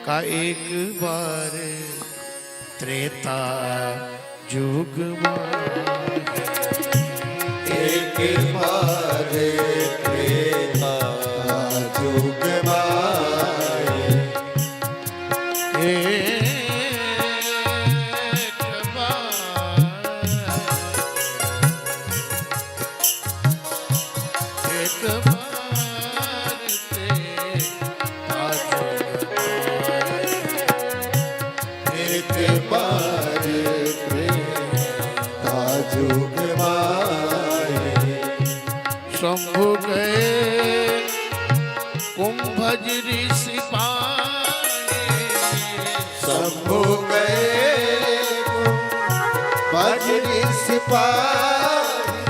का एक बार त्रेता जुग माहे, एक बार त्रेता जुग माहे, एक बार एक बार त्रेता जुग माहे। शंभु गए कुंभज ऋषि पाए, शंभु गए बजरी सिपाही,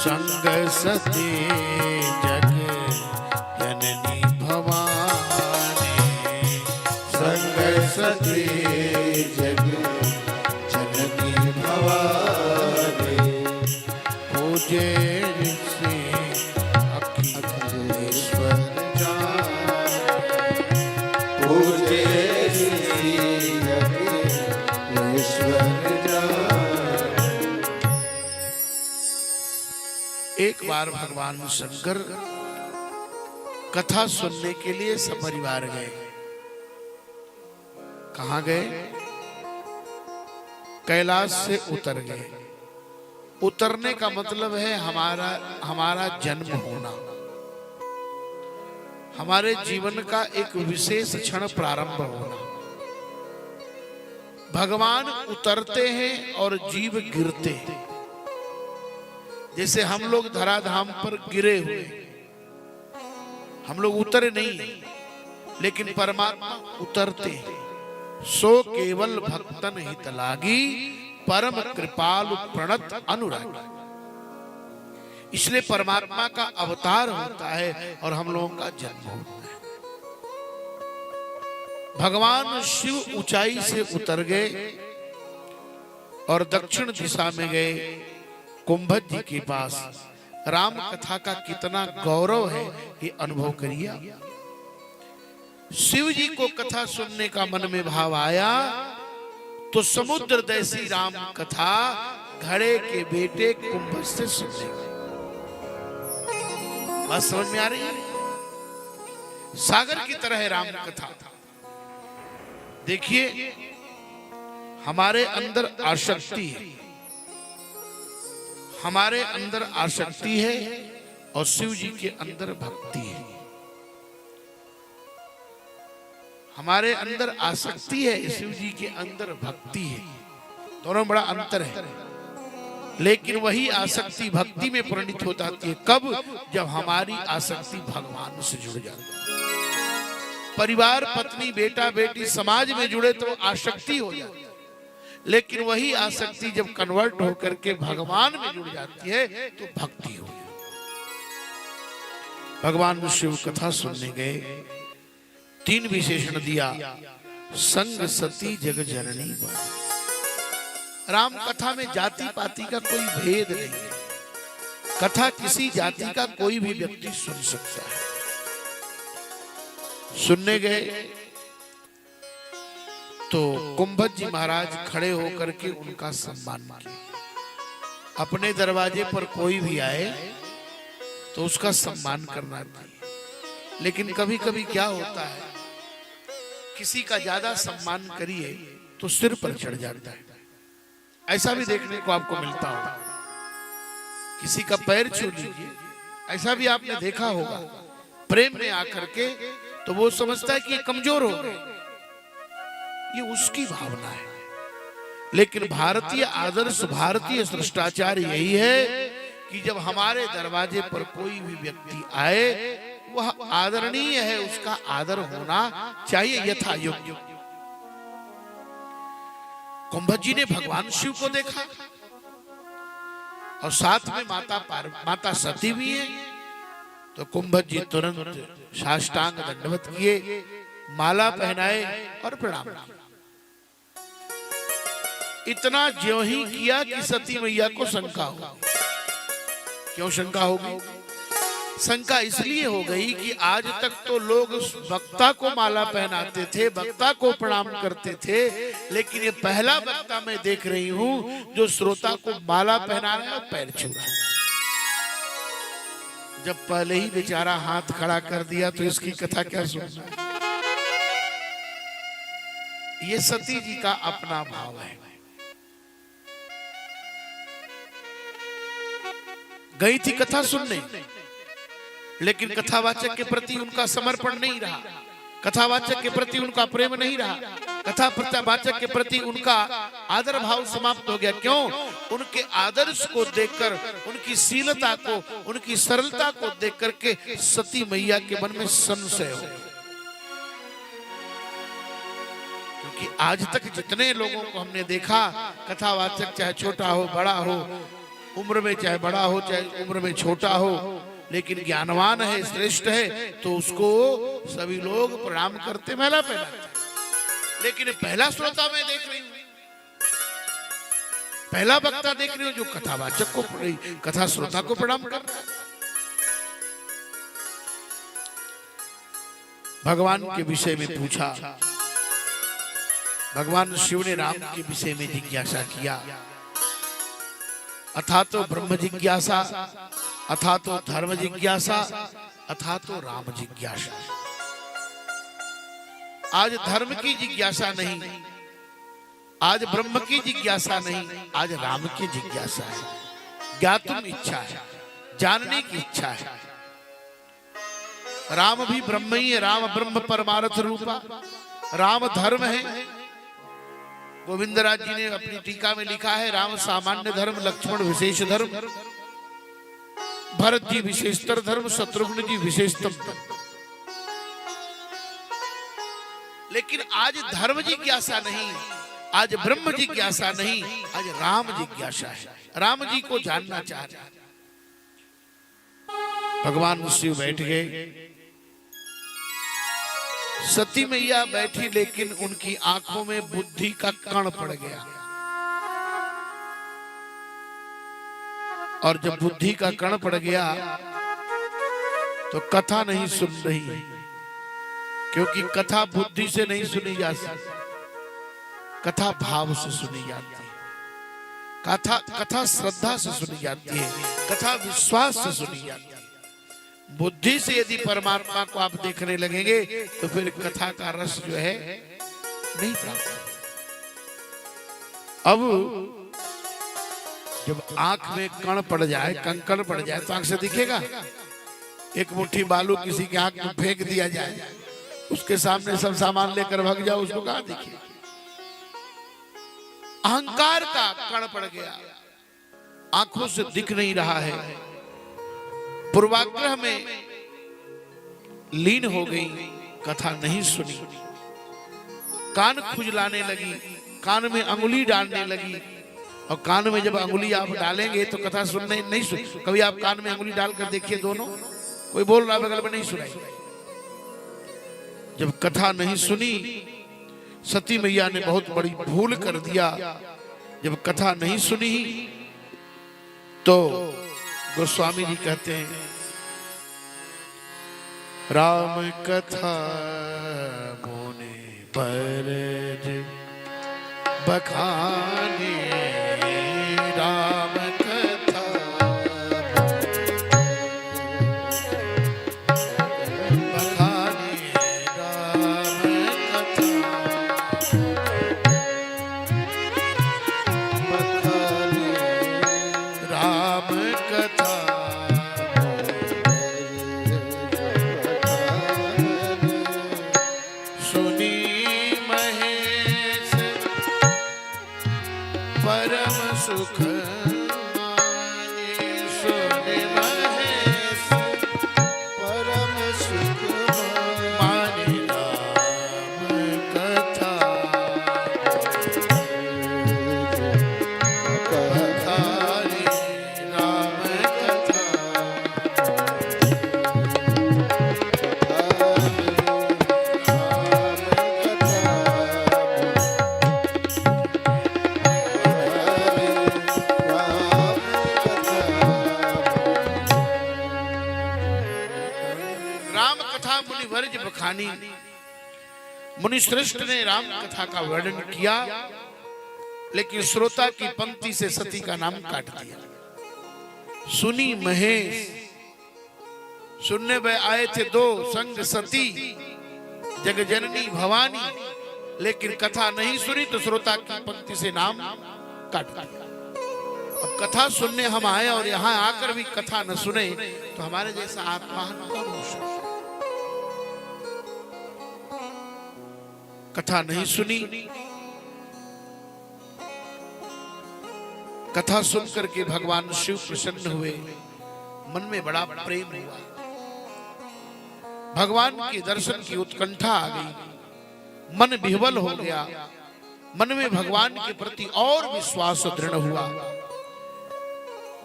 संग सती जग जननी भवानी, संग सती जग जननी भवानी। पूजे ऋषि अखिलेश्वर पूजे श्री अखिलेश्वर जान। एक बार भगवान शंकर कथा सुनने के लिए सपरिवार गए। कहाँ गए? कैलाश से उतर गए। उतरने का मतलब है हमारा जन्म होना, हमारे जीवन का एक विशेष क्षण प्रारंभ होना। भगवान उतरते हैं और जीव गिरते हैं। जैसे हम लोग धराधाम पर गिरे हुए, हम लोग उतरे नहीं, लेकिन परमात्मा उतरते हैं। सो केवल भक्तन हित लागी, परम कृपालु प्रणत अनुरागी। इसलिए परमात्मा का अवतार होता है और हम लोगों का जन्म होता है। भगवान शिव ऊंचाई से उतर गए और दक्षिण दिशा में गए कुंभज जी के पास। राम कथा का कितना गौरव है ये अनुभव करिए। शिव जी को कथा सुनने का मन में भाव आया तो समुद्र जैसी राम कथा घड़े के बेटे कुंभज से सुनने गए। बात समझ में आ रही है? सागर की तरह है राम कथा। देखिए, हमारे अंदर आसक्ति है, हमारे अंदर आसक्ति है और शिव जी के अंदर भक्ति है। हमारे अंदर आसक्ति है, शिव जी के अंदर भक्ति है। दोनों बड़ा अंतर है। लेकिन वही आसक्ति भक्ति में परिणत हो जाती है कब? जब हमारी आसक्ति भगवान से जुड़ जाती है। परिवार, पत्नी, बेटा, बेटी, समाज में जुड़े तो आसक्ति हो जाती है, लेकिन वही आसक्ति जब कन्वर्ट होकर के भगवान में जुड़ जाती है तो भक्ति हो जाती है। भगवान शिव कथा सुनने गए, 3 विशेषण दिया। संग सती जग जननी बा। राम कथा में जाति पाति का कोई भेद नहीं है। कथा किसी जाति का कोई भी व्यक्ति सुन सकता है। सुनने गए तो कुंभज जी महाराज खड़े होकर के उनका सम्मान किया। अपने दरवाजे पर कोई भी आए तो उसका सम्मान करना चाहिए। लेकिन कभी कभी क्या होता है, किसी का ज्यादा सम्मान करिए तो सिर पर चढ़ जाता है। ऐसा भी देखने को आपको मिलता होगा। किसी का पैर छू लीजिए, ऐसा भी आपने देखा होगा। प्रेम में आकर के तो वो समझता है कि ये कमजोर हो गए, ये उसकी भावना है। लेकिन भारतीय आदर्श, भारतीय शिष्टाचार यही है कि जब हमारे दरवाजे पर कोई भी व्यक्ति आए वह आदरणीय है, उसका आदर होना चाहिए यथा योग्य। कुंभज जी ने भगवान शिव को देखा और साथ में माता सती भी है। तो कुंभज जी तुरंत साष्टांग दंडवत किए, माला पहनाए और प्रणाम किया। इतना ज्यों ही किया कि सती मैया को शंका हो। क्यों शंका होगी? शंका इसलिए हो गई कि आज तक तो लोग वक्ता को माला पहनाते थे, वक्ता को प्रणाम करते थे, लेकिन ये पहला वक्ता मैं देख रही हूं जो श्रोता को माला पहना रहा है और पैर छू रहा है। जब पहले ही बेचारा हाथ खड़ा कर दिया तो इसकी कथा क्या सुनना। ये सती जी का अपना भाव है। गई थी कथा सुनने, लेकिन कथावाचक के प्रति उनका समर्पण नहीं रहा, कथावाचक के प्रति उनका प्रेम नहीं रहा, कथावाचक के प्रति उनका आदर भाव समाप्त हो गया। क्यों? उनके आदर्श को देखकर, उनकी शीलता को, उनकी सरलता को देख करके सती मैया के मन में संशय हो। क्योंकि आज तक जितने लोगों को हमने देखा, कथावाचक चाहे छोटा हो बड़ा हो, उम्र में चाहे बड़ा हो चाहे उम्र में छोटा हो, लेकिन ज्ञानवान है, श्रेष्ठ है, तो उसको सभी लोग प्रणाम करते, माला पहनाते। लेकिन पहला श्रोता मैं देख रही हूं, पहला वक्ता देख रही हूं जो कथावाचक को, कथा श्रोता को प्रणाम कर रहा है। भगवान के विषय में पूछा, भगवान शिव ने राम के विषय में जिज्ञासा किया। अथा तो ब्रह्म जिज्ञासा, अथा तो धर्म जिज्ञासा, अथा तो राम जिज्ञासा। आज धर्म की जिज्ञासा नहीं, आज ब्रह्म की जिज्ञासा नहीं, आज राम की जिज्ञासा है। ज्ञातुम इच्छा है, जानने की इच्छा है। राम भी ब्रह्म ही है, राम ब्रह्म परमार्थ रूपा, राम धर्म है। गोविंदराज जी ने अपनी टीका में लिखा है, राम सामान्य धर्म, लक्ष्मण विशेष धर्म, भरत जी विशेषतर धर्म, शत्रुघ्न जी विशेषतम धर्म। लेकिन आज धर्म जिज्ञासा नहीं, आज ब्रह्म जिज्ञासा नहीं, आज राम जिज्ञासा है। राम जी को जानना चाह रहा है। भगवान शिव बैठ गए, सती मैया बैठी, लेकिन उनकी आंखों में बुद्धि का कण पड़ गया। और जब बुद्धि का कण पड़ गया तो कथा नहीं सुन रही, क्योंकि कथा बुद्धि से नहीं सुनी जा सकती, कथा भाव से सुनी जाती है, कथा श्रद्धा से सुनी जाती है, कथा विश्वास से सुनी जाती है। बुद्धि से यदि परमात्मा को आप देखने लगेंगे तो फिर कथा का रस जो है नहीं प्राप्त। अब जब आंख में कण पड़ जाए, कंकड़ पड़ जाए, तो आंख से दिखेगा? एक मुट्ठी बालू किसी के आंख में फेंक दिया जाए, उसके सामने सब सामान लेकर भाग जाओ, उसको कहां दिखे? अहंकार का कण पड़ गया, आंखों से दिख नहीं रहा है, पूर्वाग्रह में लीन हो गई, कथा नहीं सुनी, कान खुजलाने लगी, कान में अंगुली डालने लगी। और कान में जब अंगुली आप डालेंगे तो कथा सुनने नहीं सुन। कभी आप कान में अंगुली डालकर देखिए, दोनों कोई बोल रहा बगल में नहीं सुनाई। जब कथा नहीं सुनी, सती मैया ने बहुत बड़ी भूल कर दिया। जब कथा नहीं सुनी तो गोस्वामी जी कहते हैं, राम कथा मोने पर बखाने, राम कथा बखाने, राम कथा बखाने, राम कथा सुनी महेश परम सुख माने, सुनी महेश परम सुख माने, राम कथा बखाने, राम कथा हानि। मुनिश्रेष्ठ ने राम कथा का वर्णन किया, लेकिन श्रोता की पंक्ति से सती का नाम काट दिया। सुनी महेश, सुनने में आए थे दो संग सती जगजननी भवानी, लेकिन कथा नहीं सुनी तो श्रोता की पंक्ति से नाम काट दिया। अब कथा सुनने हम आए और यहाँ आकर भी कथा न सुने तो हमारे जैसा आत्मा कौन हो सकता? कथा नहीं सुनी, कथा सुनकर के भगवान शिव प्रसन्न हुए, मन में बड़ा प्रेम हुआ, भगवान के दर्शन की उत्कंठा आ गई, मन विह्वल हो गया, मन में भगवान के प्रति और विश्वास दृढ़ हुआ।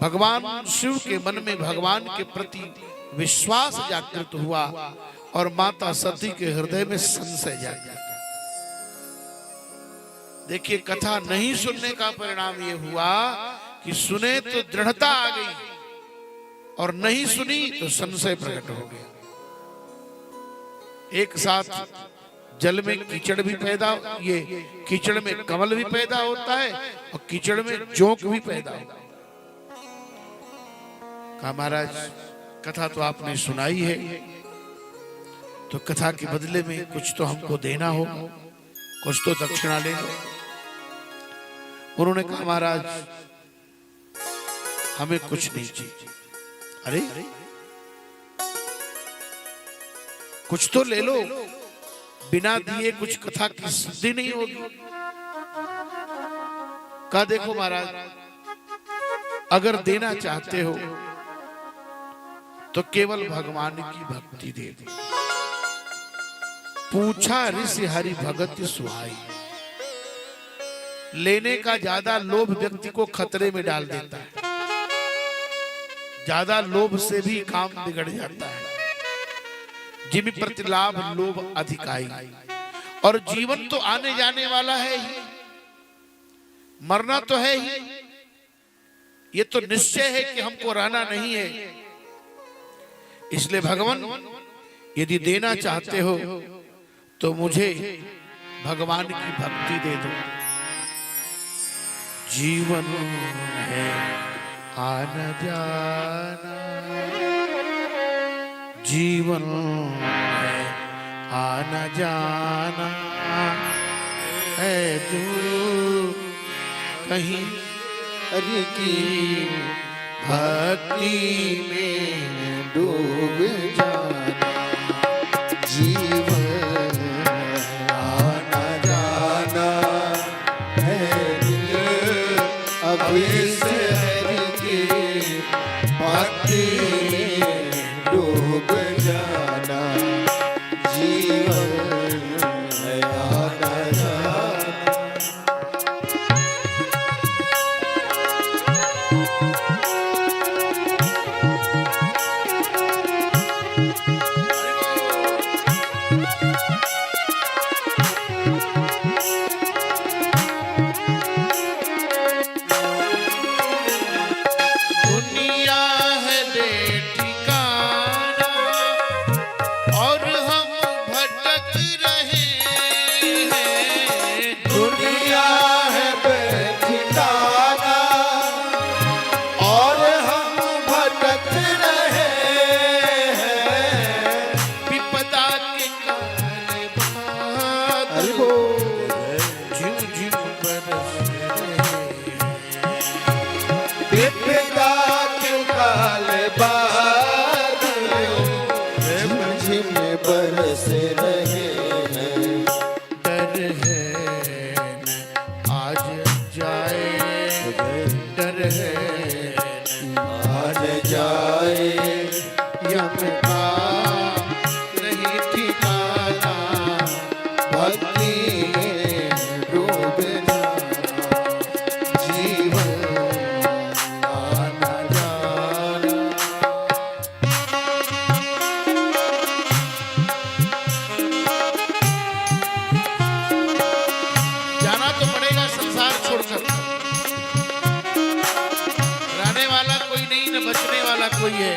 भगवान शिव के मन में भगवान के प्रति विश्वास जागृत हुआ और माता सती के हृदय में संशय जाग गया। देखिए, कथा नहीं सुनने का परिणाम यह हुआ कि सुने तो दृढ़ता आ गई और नहीं सुनी तो संशय प्रकट हो गया। एक साथ जल में कीचड़ भी पैदा, ये कीचड़ में कमल भी पैदा होता है और कीचड़ में जोंक भी पैदा होता है। कहा महाराज कथा तो आपने सुनाई है, तो कथा के बदले में कुछ तो हमको देना हो, कुछ तो दक्षिणा ले लो। उन्होंने कहा महाराज हमें कुछ नहीं चाहिए। अरे कुछ तो ले लो, बिना दिए कुछ कथा की सिद्धि नहीं होगी। कहा देखो महाराज, अगर देना चाहते हो तो केवल भगवान की भक्ति दे दो। पूछा ऋषि हरि भगत सुहाई। लेने का ज्यादा लोभ व्यक्ति को खतरे में डाल देता है, ज्यादा लोभ से भी काम बिगड़ जाता है। जिमि प्रति लाभ लोभ अधिकाई। और जीवन तो आने जाने वाला है ही, मरना तो है ही, ये तो निश्चय है कि हमको रहना नहीं है। इसलिए भगवान यदि देना चाहते हो तो मुझे भगवान की भक्ति दे दो। जीवन है आना जाना, जीवन है आना जाना, है दूर कहीं हरि की भक्ति में डूब जाना। जीवन आना जाना है अभी से हरि की भक्ति में डूब जाना। जीवन है आना जाना। बरस रहे हैं। डर है न आज जाए, डर है आज जाए यम का नहीं ठिकाना। भक्ति में डूब जाना। जीवन आना जाना। जाना तो पड़ेगा संसार छोड़कर, रहने वाला कोई नहीं न बचने वाला कोई है।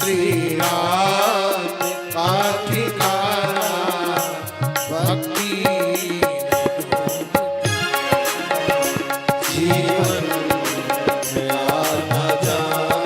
श्री राम का ठिकाना भक्ति जीवन में आना जाना।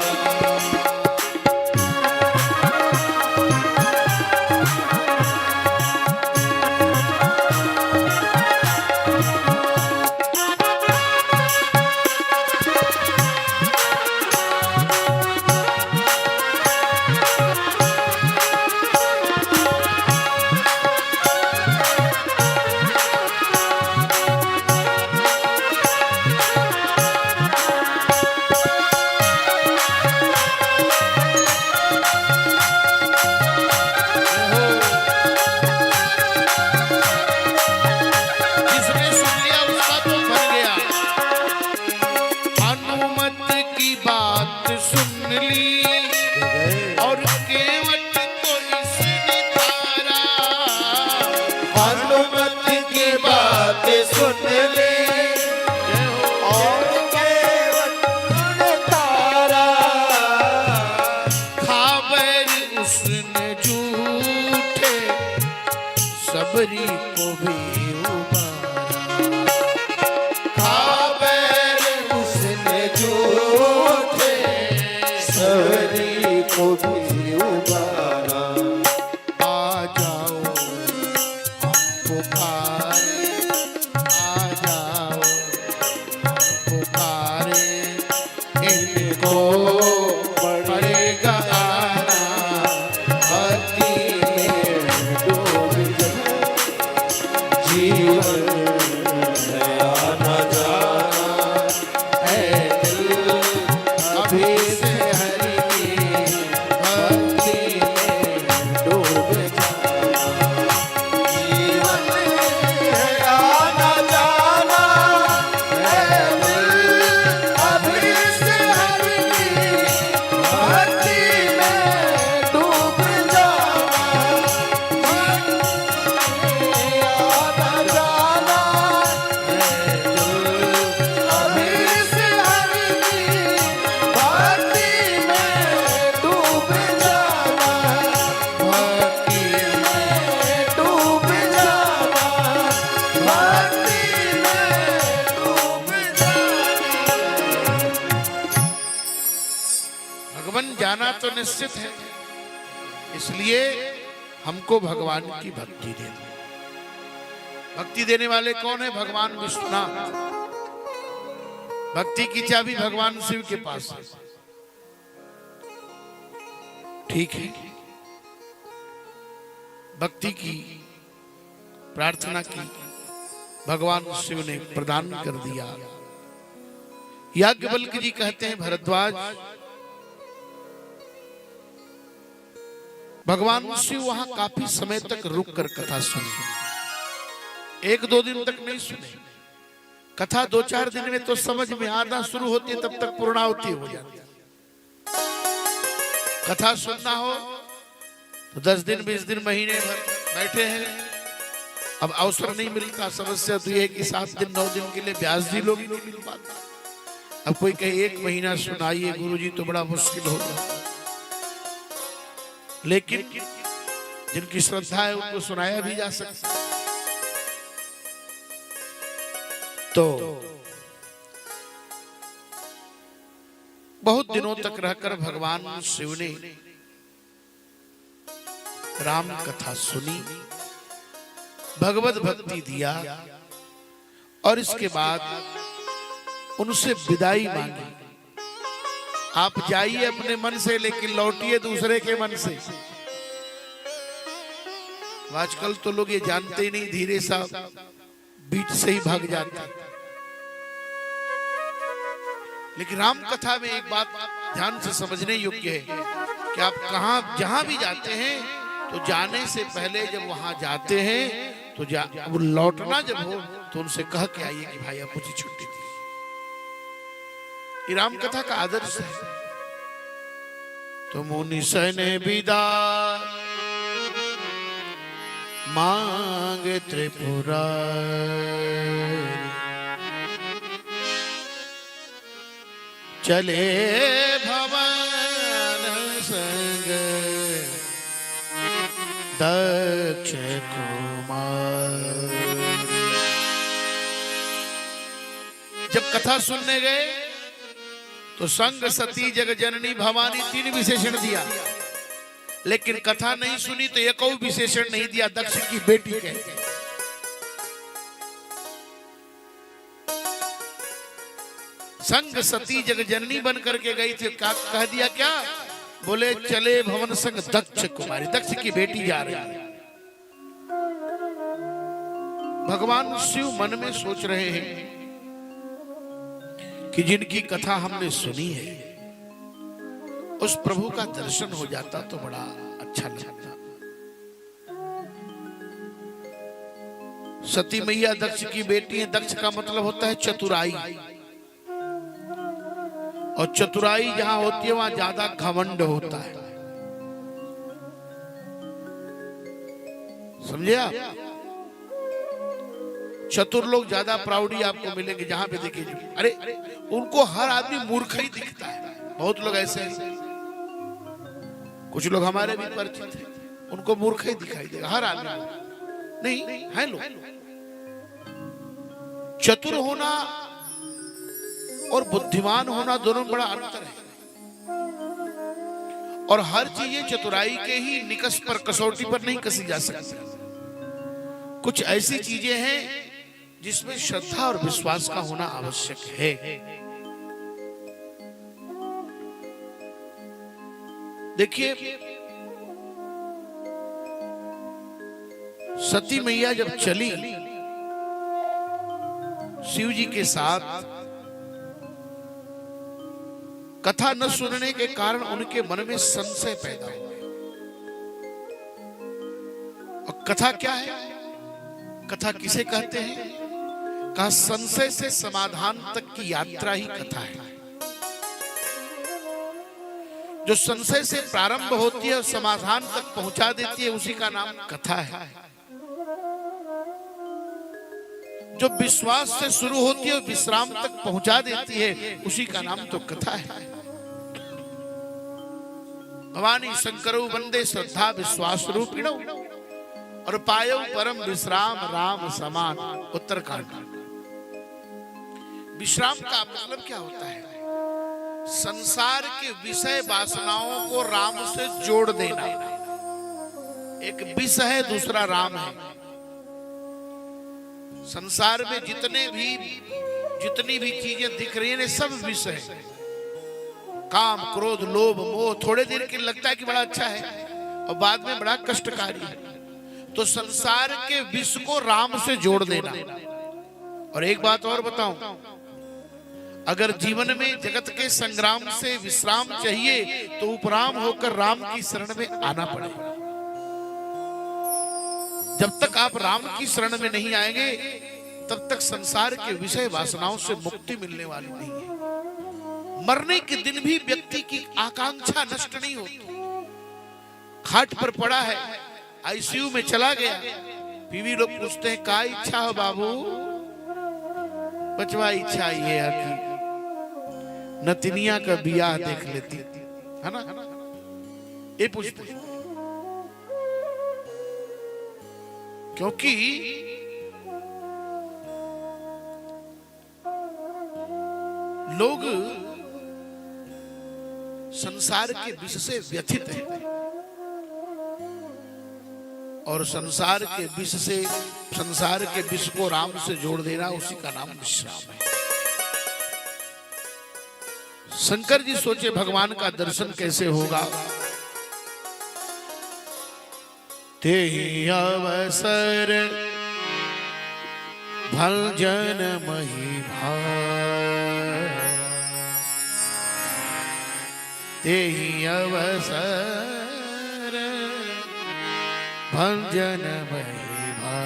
जिसने सुन लिया उसका तो भर गया। अनुमत की बात सुन ली और केवट को इसने तारा। अनुमत की बात सुन ले और केवट ने तारा। खाबर उसने झूठे सबरी को भी उबारा। खाबर उसने झूठे सबरी को भी उबारा। आ जाओ हम पुकारे, आ जाओ हम पुकारे, इनको पड़ेगा आना भक्ति में डूब जा। जीवन में आना जाना है दिल अभी से हरि की भक्ति में डूब जा। जीवन है आना जाना है दिल अभी से हरि की भक्ति में डूब जाना। आना जाना है दिल अभी से हरि की भक्ति में डूब जाना। भक्ति में डूब जाना। भक्ति में डूब जाना। भगवान जाना तो निश्चित है, इसलिए हमको भगवान की भक्ति देनी। भक्ति देने वाले कौन है? भगवान विष्णुनाथ। भक्ति की चाबी भगवान शिव के पास है। ठीक है, भक्ति की प्रार्थना की, भगवान शिव ने प्रदान कर दिया। याज्ञवल्क्य जी कहते हैं, भरद्वाज भगवान शिव वहां काफी समय तक रुक कर कथा सुने। एक दो दिन तक नहीं सुने कथा। दो चार दिन में तो समझ में आना शुरू होती है, तब तक पूर्णाहुति हो जाती है। कथा सुनना हो तो 10 दिन 20 दिन महीने भर बैठे हैं, अब अवसर नहीं मिलता। समस्या तो ये है कि 7 दिन 9 दिन के लिए व्यास जी लोग ही नहीं मिल पाता। अब कोई कहे 1 महीना सुनाइए गुरुजी, तो बड़ा मुश्किल हो जाता। लेकिन जिनकी श्रद्धा है उनको सुनाया भी जा सकता है। तो बहुत दिनों तक रहकर भगवान शिव ने राम कथा सुनी, भगवत भक्ति दिया और इसके बाद उनसे विदाई मांगी। आप जाइए अपने मन से, लेकिन लौटिए दूसरे के मन से। आजकल तो लोग ये जानते ही नहीं, धीरे सा बीच से ही भाग जाते हैं। लेकिन राम कथा में एक बात ध्यान से समझने योग्य है कि आप कहां जहां भी जाते हैं तो जाने से पहले जब वहां जाते हैं तो अब लौटना जब हो तो उनसे कह के आइए कि भाई आप मुझे छुट्टी दी। ये राम कथा का आदर्श है। तो मुनि सने विदा मांग त्रिपुरारी, चले भवन संग दक्ष कुमार। जब कथा सुनने गए तो संग सती जग जननी भवानी 3 विशेषण दिया, लेकिन कथा नहीं सुनी तो एक और विशेषण नहीं दिया, दक्ष की बेटी कहते हैं। संग सती जग जननी बन करके गई थी, कह दिया क्या? बोले चले भवन संग दक्ष कुमारी, दक्ष की बेटी जा रही है। भगवान शिव मन में सोच रहे हैं कि जिनकी कथा हमने सुनी है उस प्रभु का दर्शन हो जाता तो बड़ा अच्छा लगता। सती मैया दक्ष की बेटी है। दक्ष का मतलब होता है चतुराई, और चतुराई जहां होती है वहां ज्यादा घमंड होता है। समझे आप? चतुर लोग ज्यादा प्राउडी आपको मिलेंगे जहां पे देखिए। अरे उनको हर आदमी मूर्ख ही दिखता है। बहुत लोग ऐसे हैं, कुछ लोग हमारे भी परिचित हैं, उनको मूर्ख ही दिखाई देगा हर आदमी। नहीं है लोग। चतुर होना और बुद्धिमान होना दोनों में बड़ा अंतर है। और हर चीजें चतुराई के ही निकष पर, कसौटी पर नहीं कसी जा सकती। कुछ ऐसी चीजें हैं जिसमें श्रद्धा और विश्वास का होना आवश्यक है। देखिए, सती मैया जब चली शिव जी के साथ, कथा न सुनने के कारण उनके मन में संशय पैदा हो गया। और कथा क्या है? कथा किसे कहते हैं? कहा संशय से समाधान तक की यात्रा ही कथा है। जो संशय से प्रारंभ होती है और समाधान तक पहुंचा देती है, उसी का नाम कथा है। जो विश्वास से शुरू होती है और विश्राम तक पहुंचा देती है, उसी का नाम तो कथा है। भवानी शंकरौ वंदे श्रद्धा विश्वास रूपिणौ और पायो परम विश्राम राम समान। उत्तरकांड। विश्राम का मतलब क्या होता है? संसार के विषय वासनाओं को राम से जोड़ देना। एक विष है, दूसरा राम है। संसार में जितनी भी चीजें दिख रही हैं, सब विष है। काम, क्रोध, लोभ, मोह थोड़े देर के लगता है कि बड़ा अच्छा है और बाद में बड़ा कष्टकारी है। तो संसार के विष को राम से जोड़ देना। और एक बात और बताऊं, अगर जीवन में जगत के संग्राम से विश्राम चाहिए तो उपराम होकर राम की शरण में आना पड़ेगा। जब तक आप राम की शरण में नहीं आएंगे तब तक संसार के विषय वासनाओं से मुक्ति मिलने वाली नहीं है। मरने के दिन भी व्यक्ति की आकांक्षा नष्ट नहीं होती। खाट पर पड़ा है, आईसीयू में चला गया, बीवी लोग पूछते हैं क्या इच्छा हो बाबू? बचवा इच्छा ये है कि नतिनिया का बियाह देख लेती है ना, ये पूछते हैं। क्योंकि लोग संसार के विष से व्यथित हैं और संसार के विष को राम से जोड़ देना, उसी का नाम विश्राम है। शंकर जी सोचे भगवान का दर्शन कैसे होगा। तेहि अवसर भंजन महिमा, तेहि अवसर भंजन महिमा।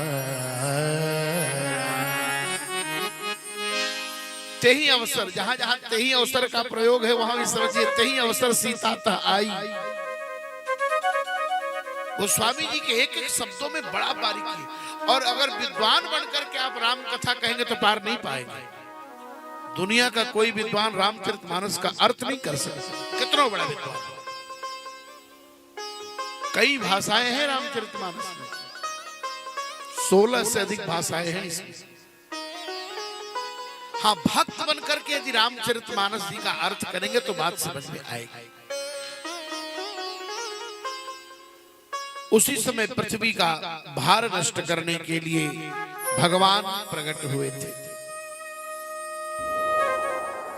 तेहि अवसर, जहां जहां तेहि अवसर का प्रयोग है वहां भी समझिए, तेहि अवसर सीता ता आई। वो स्वामी जी के एक एक शब्दों में बड़ा बारीकी है। और अगर विद्वान बनकर के आप राम कथा कहेंगे तो पार नहीं पाएंगे। दुनिया का कोई विद्वान रामचरितमानस का अर्थ नहीं कर सकता, कितना बड़ा विद्वान। कई भाषाएं हैं रामचरितमानस में, 16 से अधिक भाषाएं हैं इसमें। हाँ, भक्त बनकर के यदि रामचरितमानस जी का अर्थ करेंगे तो बात समझ में आएगी। उसी समय पृथ्वी का भार नष्ट करने के लिए भगवान प्रकट हुए थे।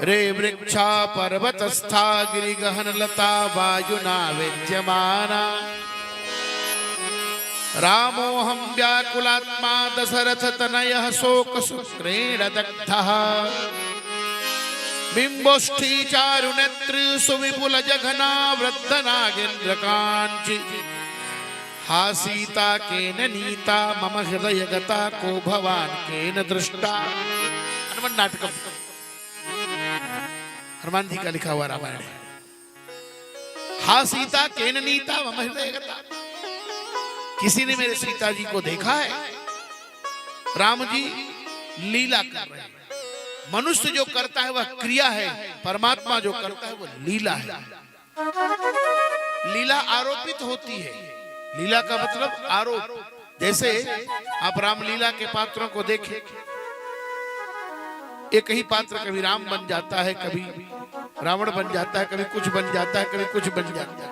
रे वृक्षा पर्वतस्था गिरिगहन लता वायुना वेद्यमाना रामोऽहं व्याकुलात्मा दशरथ तनयः शोक शुक्रेण दग्धः बिंबोष्ठी चारुनेत्र सुविपुल जघना वृद्ध नागेन्द्र कांची हा सीता केन नीता मम हृदय गता को भवान केन दृष्टा। हनुमान नाटकम, हनुमान जी का लिखा हुआ रामायण है। हा सीता केन नीता मम हृदय गता, किसी ने मेरे सीता जी को देखा है? राम जी लीला कर रहे हैं। मनुष्य जो करता है वह क्रिया है, परमात्मा जो करता है वह लीला है। लीला आरोपित होती है। लीला का मतलब आरोप। जैसे आप रामलीला के पात्रों को देखें, एक ही पात्र कभी राम बन जाता है, कभी रावण बन जाता है, कभी कुछ बन जाता है, कभी कुछ बन जाता है।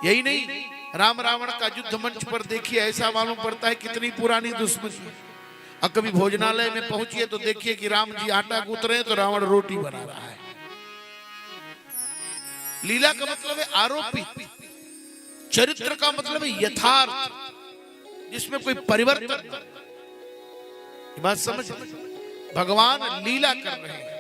यही नहीं, राम रावण का युद्ध मंच पर देखिए, ऐसा मालूम पड़ता है कितनी पुरानी दुश्मनी। और कभी भोजनालय में पहुंचिए तो देखिए कि राम जी आटा गूंथ रहे हैं तो रावण रोटी बना रहा है। लीला का मतलब है आरोपित, चरित्र का मतलब है यथार्थ, जिसमें कोई परिवर्तन। बात समझ, भगवान लीला कर रहे हैं।